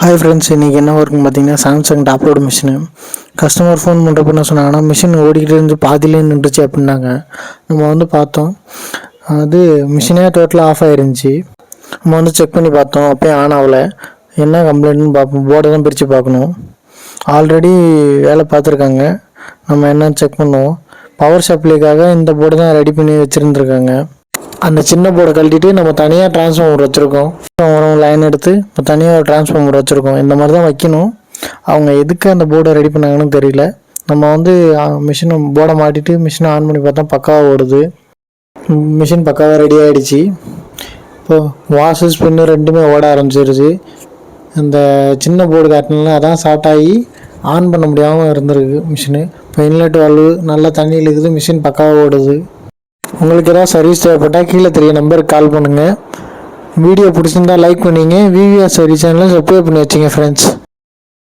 Hi friends, இன்றைக்கி என்ன ஒர்க்குன்னு பார்த்தீங்கன்னா Samsung top load machine. Customer phone பண்ணுறப்ப என்ன சொன்னாங்கன்னா, மிஷின் ஓடிக்கிட்டு இருந்து பாதியிலே நின்றுச்சு அப்படின்னாங்க. நம்ம பார்த்தோம், அது மிஷினே டோட்டலாக ஆஃப் ஆகிருந்துச்சி. நம்ம செக் பண்ணி பார்த்தோம், அப்போயே ஆன் ஆகலை. என்ன கம்ப்ளைண்ட்னு பார்ப்போம், போர்டை தான் பிரித்து பார்க்கணும். ஆல்ரெடி வேலை பார்த்துருக்காங்க, நம்ம என்னன்னு செக் பண்ணுவோம். பவர் சப்ளைக்காக இந்த போர்டு தான் ரெடி பண்ணி வச்சுருந்துருக்காங்க. அந்த சின்ன போர்டை கழட்டிட்டு நம்ம தனியாக டிரான்ஸ்ஃபார்மர் வச்சுருக்கோம். லைன் எடுத்து இப்போ தனியாக டிரான்ஸ்ஃபார்மர் வச்சுருக்கோம். இந்த மாதிரி தான் வைக்கணும். அவங்க எதுக்கு அந்த போர்டை ரெடி பண்ணாங்கன்னு தெரியல. நம்ம மிஷினை போர்டை மாட்டிட்டு மிஷினை ஆன் பண்ணி பார்த்தா பக்காவாக ஓடுது. மிஷின் பக்காவாக ரெடி ஆகிடுச்சு. இப்போது வாஷு ஸ்பின்னு ரெண்டுமே ஓட ஆரம்பிச்சிருச்சு. இந்த சின்ன போர்டு காட்டினால அதான் ஷார்ட் ஆகி ஆன் பண்ண முடியாமல் இருந்திருக்கு மிஷினு. இப்போ இன்லெட் வால்வு நல்லா தண்ணியில் இருக்குது, மிஷின் பக்காவாக ஓடுது. உங்களுக்கு ஏதாவது சர்வீஸ் தேவைப்பட்டால் கீழே தெரிய நம்பருக்கு கால் பண்ணுங்கள். வீடியோ பிடிச்சிருந்தா லைக் பண்ணிங்க. விவிஆர் சர்வீஸ் சேனலை சப்ஸ்கிரைப் பண்ணி வச்சுங்க ஃப்ரெண்ட்ஸ்.